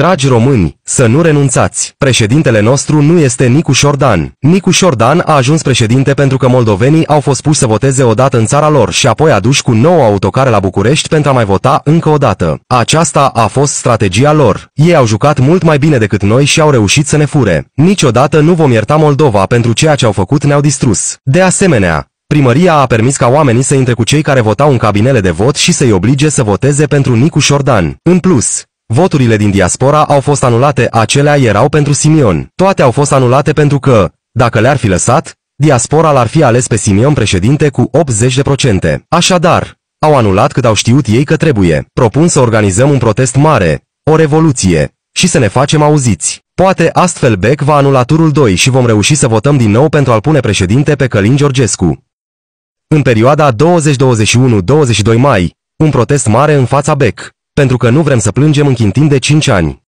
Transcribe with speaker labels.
Speaker 1: Dragi români, să nu renunțați. Președintele nostru nu este Nicu Șordan. Nicu Șordan a ajuns președinte pentru că moldovenii au fost puși să voteze odată în țara lor și apoi aduși cu 9 autocare la București pentru a mai vota încă o dată. Aceasta a fost strategia lor. Ei au jucat mult mai bine decât noi și au reușit să ne fure. Niciodată nu vom ierta Moldova pentru ceea ce au făcut, ne-au distrus. De asemenea, primăria a permis ca oamenii să intre cu cei care votau în cabinele de vot și să-i oblige să voteze pentru Nicu Șordan. În plus, voturile din diaspora au fost anulate, acelea erau pentru Simion. Toate au fost anulate pentru că, dacă le-ar fi lăsat, diaspora l-ar fi ales pe Simion președinte cu 80%. Așadar, au anulat cât au știut ei că trebuie. Propun să organizăm un protest mare, o revoluție, și să ne facem auziți. Poate astfel Bec va anula turul 2 și vom reuși să votăm din nou pentru a-l pune președinte pe Călin Georgescu. În perioada 20-21-22 mai, un protest mare în fața Bec, pentru că nu vrem să plângem închid timp de 5 ani.